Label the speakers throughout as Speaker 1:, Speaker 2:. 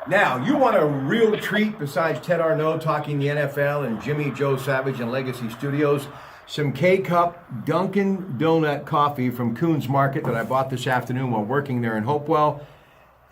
Speaker 1: Now, you want a real treat besides Ted Arnaud talking the NFL and Jimmy Joe Savage and Legacy Studios? Some K-Cup Dunkin' Donut coffee from Coons Market that I bought this afternoon while working there in Hopewell.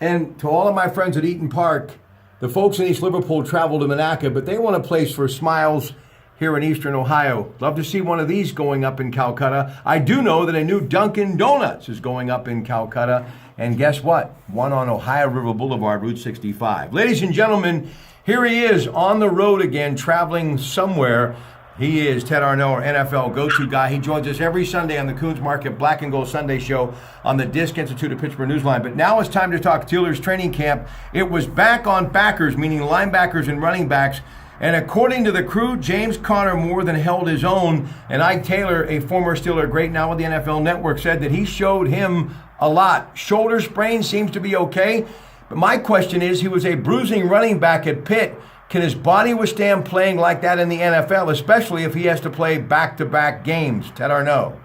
Speaker 1: And to all of my friends at Eaton Park, the folks in East Liverpool travel to Monaca, but they want a place for smiles here in Eastern Ohio. Love to see one of these going up in Calcutta. I do know that a new Dunkin' Donuts is going up in Calcutta. And guess what? One on Ohio River Boulevard, Route 65. Ladies and gentlemen, here he is on the road again, traveling somewhere. He is Ted Arnaud, our NFL go-to guy. He joins us every Sunday on the Coons Market Black and Gold Sunday Show on the Disc Institute of Pittsburgh Newsline. But now it's time to talk Steelers training camp. It was back on backers, meaning linebackers and running backs. And according to the crew, James Conner more than held his own. And Ike Taylor, a former Steeler great now with the NFL Network, said that he showed him a lot. Shoulder sprain seems to be okay. But my question is, he was a bruising running back at Pitt. Can his body withstand playing like that in the NFL, especially if he has to play back-to-back games? Ted Arnaud.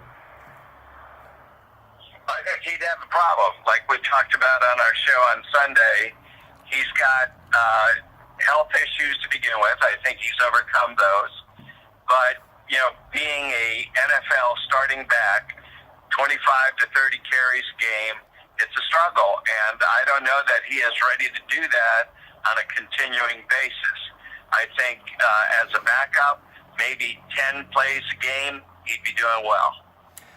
Speaker 2: I think he'd have a problem. Like we talked about on our show on Sunday, he's got health issues to begin with. I think he's overcome those. But, being a NFL starting back, 25 to 30 carries a game, it's a struggle. And I don't know that he is ready to do that on a continuing basis. I think as a backup, maybe 10 plays a game, he'd be doing well.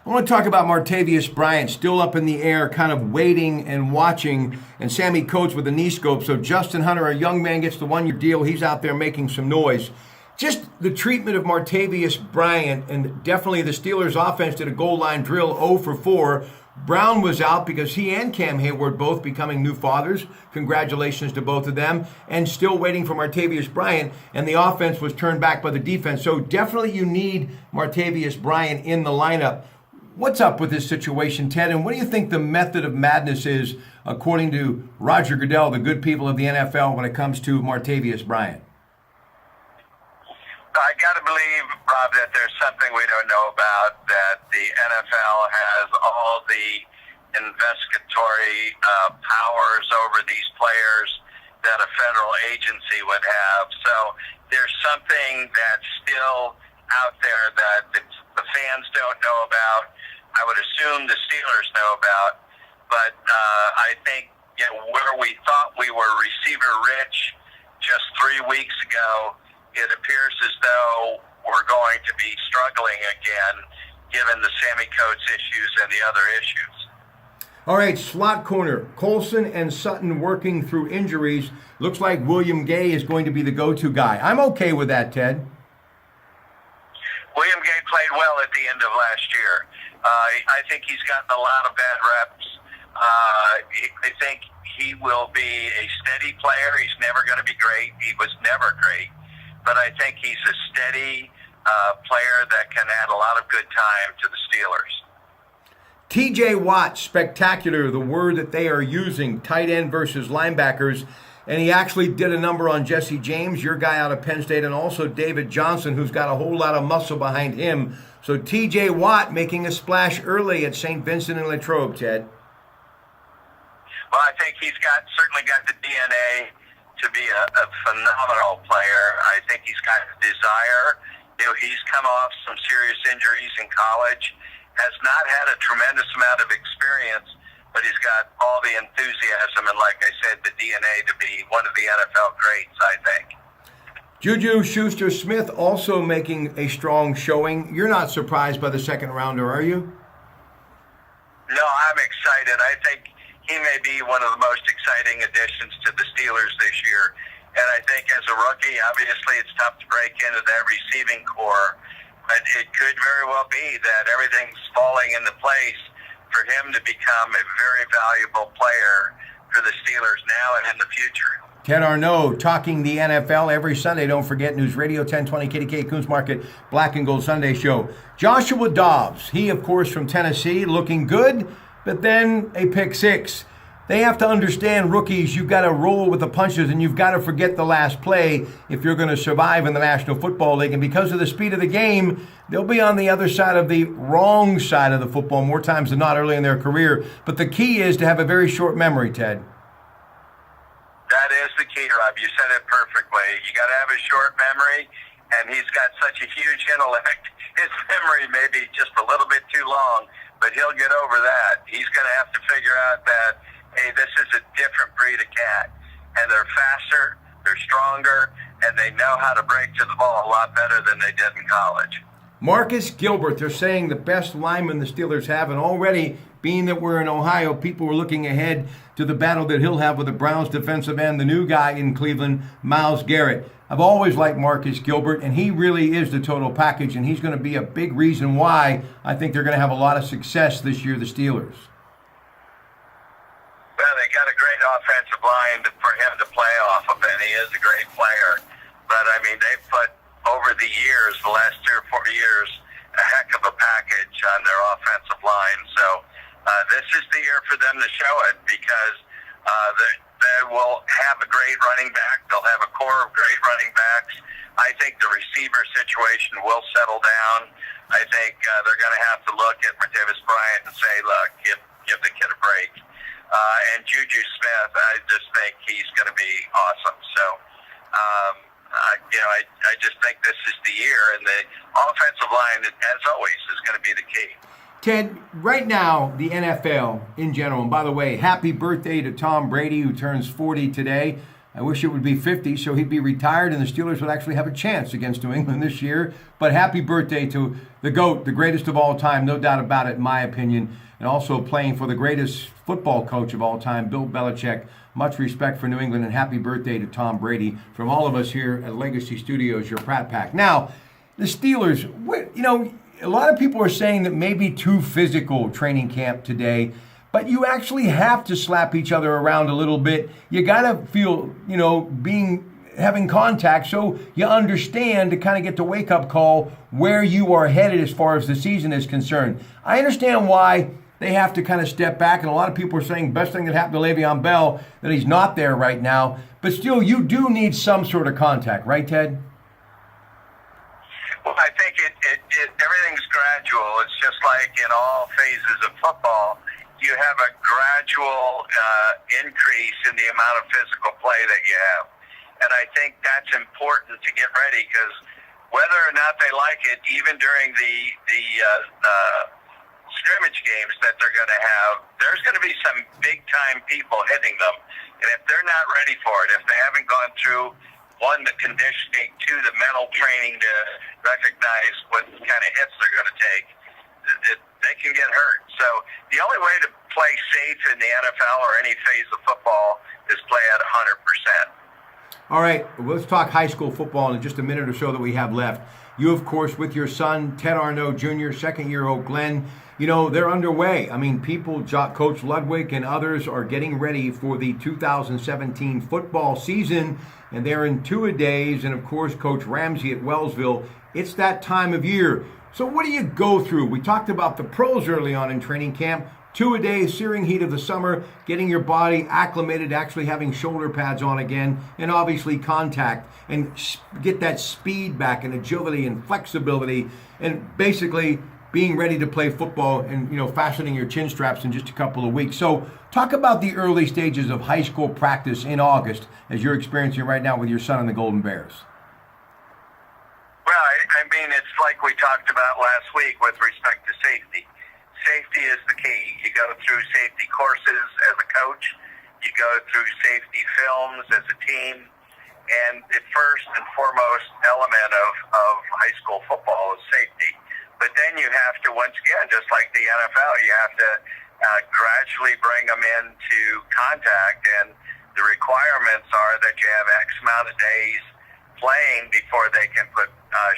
Speaker 1: I want to talk about Martavis Bryant, still up in the air, kind of waiting and watching, and Sammy Coates with the knee scope. So Justin Hunter, a young man, gets the one-year deal. He's out there making some noise. Just the treatment of Martavis Bryant, and definitely the Steelers offense did a goal line drill 0 for 4. Brown was out because he and Cam Hayward both becoming new fathers. Congratulations to both of them. And still waiting for Martavis Bryant, and the offense was turned back by the defense. So definitely you need Martavis Bryant in the lineup. What's up with this situation, Ted, and what do you think the method of madness is, according to Roger Goodell, the good people of the NFL, when it comes to Martavis Bryant?
Speaker 2: I got to believe, Rob, that there's something we don't know about, that the NFL has all the investigatory powers over these players that a federal agency would have. So there's something that's still out there that the fans don't know about. I would assume the Steelers know about, but I think where we thought we were receiver rich just 3 weeks ago, it appears as though we're going to be struggling again, given the Sammy Coates issues and the other issues.
Speaker 1: All right, slot corner, Colson and Sutton working through injuries. Looks like William Gay is going to be the go-to guy. I'm okay with that, Ted.
Speaker 2: William Gay played well at the end of last year. I think he's gotten a lot of bad reps. I think he will be a steady player. He's never going to be great. He was never great. But I think he's a steady player that can add a lot of good time to the Steelers.
Speaker 1: T.J. Watt, spectacular, the word that they are using, tight end versus linebackers. And he actually did a number on Jesse James, your guy out of Penn State, and also David Johnson, who's got a whole lot of muscle behind him. So T.J. Watt making a splash early at St. Vincent and Latrobe, Ted.
Speaker 2: Well, I think he's certainly got the DNA to be a phenomenal player. I think he's got the desire. He's come off some serious injuries in college, has not had a tremendous amount of experience, but he's got all the enthusiasm and, like I said, the DNA to be one of the NFL greats, I think.
Speaker 1: Juju Schuster-Smith also making a strong showing. You're not surprised by the second rounder, are you?
Speaker 2: No, I'm excited. I think he may be one of the most exciting additions to the Steelers this year. And I think as a rookie, obviously it's tough to break into that receiving core, but it could very well be that everything's falling into place for him to become a very valuable player for the Steelers now and in the future.
Speaker 1: Ted Arnaud talking the NFL every Sunday. Don't forget News Radio 1020 KDK Coons Market Black and Gold Sunday Show. Joshua Dobbs, he of course from Tennessee, looking good, but then a pick six. They have to understand, rookies, you've got to roll with the punches and you've got to forget the last play if you're going to survive in the National Football League. And because of the speed of the game, they'll be on the other side of the wrong side of the football more times than not early in their career. But the key is to have a very short memory, Ted.
Speaker 2: That That is the key, Rob. You said it perfectly. You got to have a short memory, and he's got such a huge intellect. His memory may be just a little bit too long, but he'll get over that. He's going to have to figure out that, hey, this is a different breed of cat, and they're faster, they're stronger, and they know how to break to the ball a lot better than they did in college.
Speaker 1: Marcus Gilbert, they're saying the best lineman the Steelers have, and already, being that we're in Ohio, people were looking ahead to the battle that he'll have with the Browns defensive end, the new guy in Cleveland, Myles Garrett. I've always liked Marcus Gilbert, and he really is the total package, and he's going to be a big reason why I think they're going to have a lot of success this year, the Steelers.
Speaker 2: Well, they got a great offensive line for him to play off of, and he is a great player. But, I mean, they've put, over the years, the last 3 or 4 years, a heck of a package on their offensive line. So this is the year for them to show it, because they will have a great running back. They'll have a core of great running backs. I think the receiver situation will settle down. I think they're going to have to look at Martavis Bryant and say, look, give the kid a break. And Juju Smith, I just think he's going to be awesome. So, I just think this is the year, and the offensive line, as always, is going to be the key.
Speaker 1: Ted, right now, the NFL in general, and by the way, happy birthday to Tom Brady, who turns 40 today. I wish it would be 50, so he'd be retired, and the Steelers would actually have a chance against New England this year. But happy birthday to the GOAT, the greatest of all time, no doubt about it, in my opinion, and also playing for the greatest football coach of all time, Bill Belichick. Much respect for New England, and happy birthday to Tom Brady from all of us here at Legacy Studios, your Pratte Pack. Now, the Steelers, a lot of people are saying that maybe too physical training camp today, but you actually have to slap each other around a little bit. You got to feel, having contact so you understand to kind of get the wake-up call where you are headed as far as the season is concerned. I understand why they have to kind of step back, and a lot of people are saying best thing that happened to Le'Veon Bell, that he's not there right now. But still, you do need some sort of contact, right, Ted?
Speaker 2: Well, I think everything's gradual. It's just like in all phases of football, you have a gradual increase in the amount of physical play that you have. And I think that's important to get ready, because whether or not they like it, even during the scrimmage games that they're going to have, there's going to be some big-time people hitting them. And if they're not ready for it, if they haven't gone through, one, the conditioning, two, the mental training to recognize what kind of hits they're going to take, they can get hurt. So the only way to play safe in the NFL or any phase of football is play at 100%.
Speaker 1: All right, let's talk high school football in just a minute or so that we have left. You, of course, with your son, Ted Arnaud Jr., second-year-old Glenn, they're underway. I mean, Coach Ludwig and others are getting ready for the 2017 football season, and they're in two-a-days, and, of course, Coach Ramsey at Wellsville. It's that time of year. So what do you go through? We talked about the pros early on in training camp. Two-a-day, searing heat of the summer, getting your body acclimated, actually having shoulder pads on again, and obviously contact, and get that speed back and agility and flexibility, and basically being ready to play football and, fastening your chin straps in just a couple of weeks. So talk about the early stages of high school practice in August as you're experiencing right now with your son and the Golden Bears.
Speaker 2: Well, I mean, it's like we talked about last week with respect to safety. Safety is the key. You go through safety courses as a coach. You go through safety films as a team. And the first and foremost element of high school football is safety. But then you have to, once again, just like the NFL, you have to gradually bring them into contact. And the requirements are that you have X amount of days playing before they can put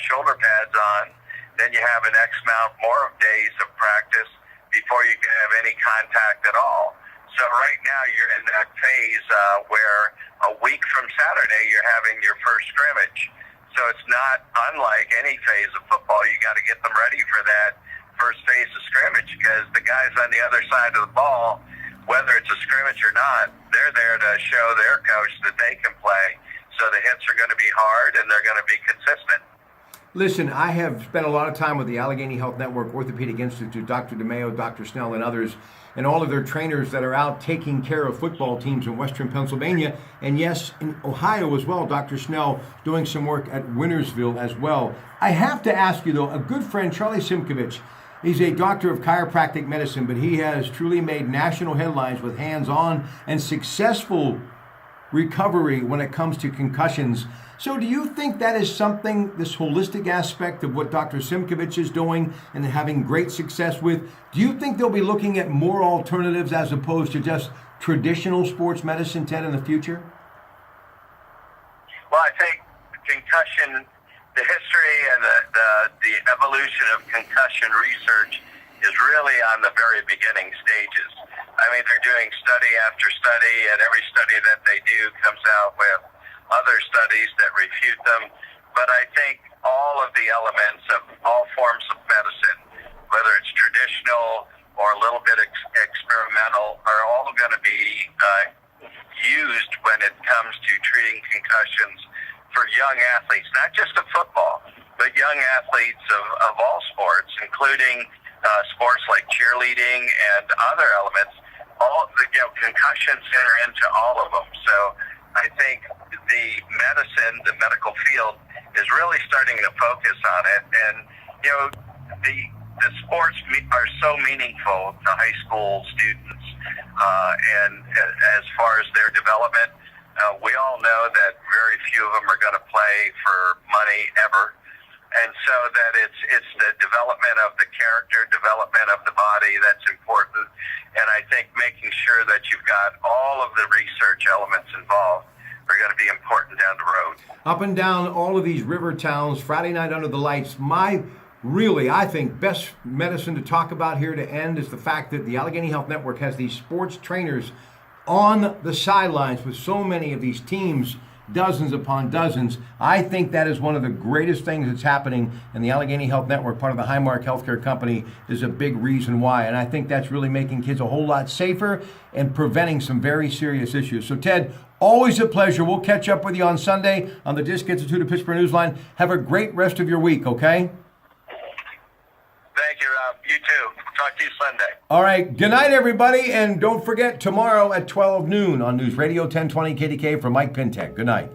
Speaker 2: shoulder pads on. Then you have an X amount more of days of practice before you can have any contact at all. So right now you're in that phase where a week from Saturday you're having your first scrimmage. So it's not unlike any phase of football. You got to get them ready for that first phase of scrimmage, because the guys on the other side of the ball, whether it's a scrimmage or not, they're there to show their coach that they can play. So the hits are going to be hard and they're going to be consistent.
Speaker 1: Listen, I have spent a lot of time with the Allegheny Health Network Orthopedic Institute, Dr. DeMeo, Dr. Snell, and others, and all of their trainers that are out taking care of football teams in Western Pennsylvania. And yes, in Ohio as well, Dr. Snell doing some work at Wintersville as well. I have to ask you, though, a good friend, Charlie Simkovich, he's a doctor of chiropractic medicine, but he has truly made national headlines with hands-on and successful recovery when it comes to concussions. So do you think that is something, this holistic aspect of what Dr. Simkovich is doing and having great success with, do you think they'll be looking at more alternatives as opposed to just traditional sports medicine, Ted, in the future?
Speaker 2: Well, I think concussion, the history and the evolution of concussion research is really on the very beginning stages. I mean, they're doing study after study, and every study that they do comes out with other studies that refute them. But I think all of the elements of all forms of medicine, whether it's traditional or a little bit experimental, are all going to be used when it comes to treating concussions for young athletes, not just of football, but young athletes of all sports, including sports like cheerleading and other elements. All the concussions enter into all of them. So I think the medicine, the medical field, is really starting to focus on it. And the sports are so meaningful to high school students, and as far as their development, we all know that very few of them are going to play for money ever. And so that it's the development of the character, development of the body that's important. And I think making sure that you've got all of the research elements involved are going to be important down the road.
Speaker 1: Up and down all of these river towns, Friday night under the lights, I think, best medicine to talk about here to end is the fact that the Allegheny Health Network has these sports trainers on the sidelines with so many of these teams, dozens upon dozens. I think that is one of the greatest things that's happening, and the Allegheny Health Network, part of the Highmark Healthcare Company, is a big reason why. And I think that's really making kids a whole lot safer and preventing some very serious issues. So, Ted, always a pleasure. We'll catch up with you on Sunday on the Disc Institute of Pittsburgh Newsline. Have a great rest of your week, okay?
Speaker 2: Thank you, Rob. You too. Talk to you Sunday.
Speaker 1: All right. Good night, everybody. And don't forget, tomorrow at 12 noon on News Radio 1020 KDK from Mike Pintek. Good night.